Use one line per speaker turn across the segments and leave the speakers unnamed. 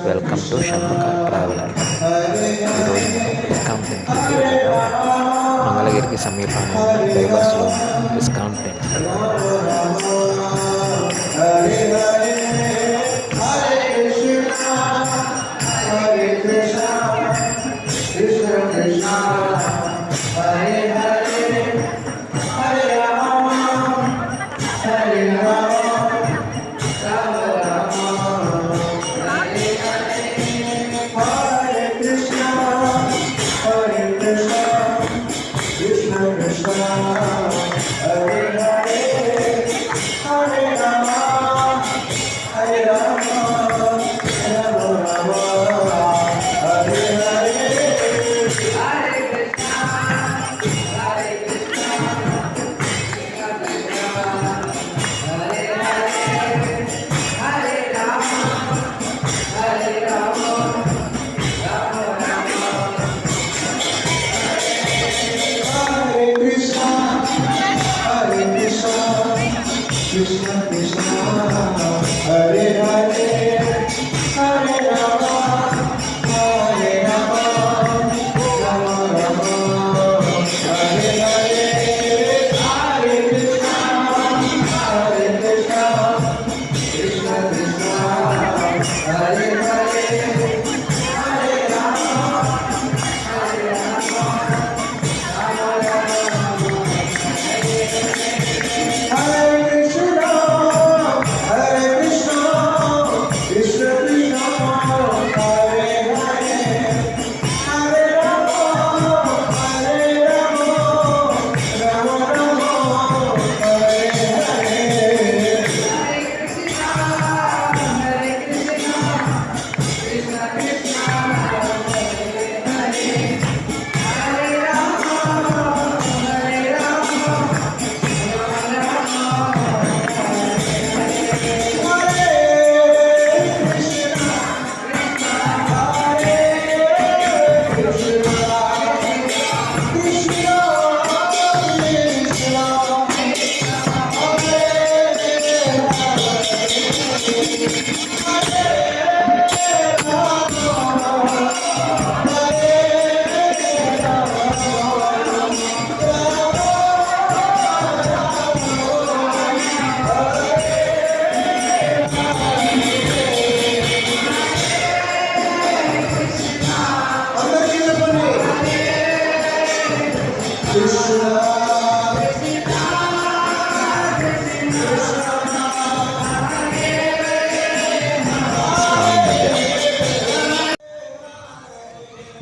Welcome to Shanmukha traveller. ఈరోజు మనం ISKCON టెంపుల్కి వెళ్దాం. మంగళగిరికి సమీపాన ఉన్న బైపాస్లో ఉన్న ఇస్కాన్ టెంపుల్.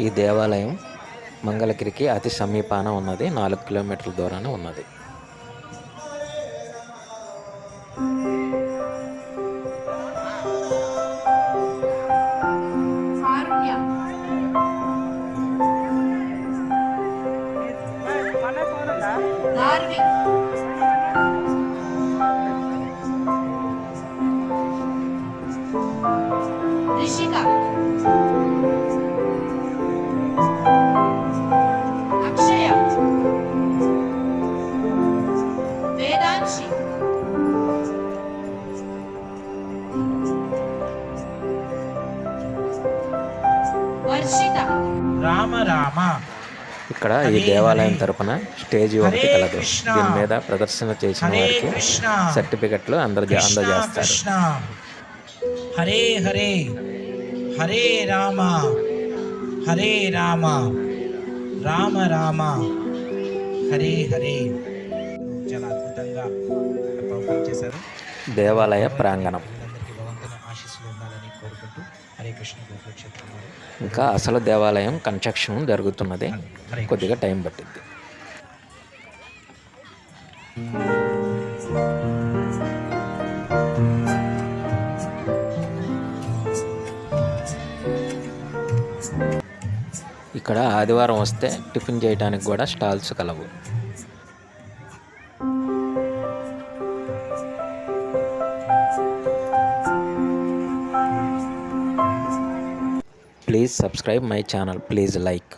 ఈ దేవాలయం మంగళగిరికి అతి సమీపాన ఉన్నది. 4 కిలోమీటర్ల దూరాన ఉన్నది. ఇక్కడ ఈ దేవాలయం తరపున స్టేజ్ ఒకటి కలదు. దీని మీద ప్రదర్శన చేసిన వారికి సర్టిఫికెట్లు అందజేస్తారు.
హరే హరే హరే రామ హరే రామ రామ రామ హరే హరే. చాలా అద్భుతంగా పర్ఫామ్ చేశారు.
దేవాలయ ప్రాంగణం ఇంకా అసలు దేవాలయం కన్స్ట్రక్షన్ జరుగుతున్నది. కొద్దిగా టైం పట్టింది. ఇక్కడ ఆదివారం వస్తే టిఫిన్ చేయడానికి కూడా స్టాల్స్ కలవు. Please subscribe my channel. Please like.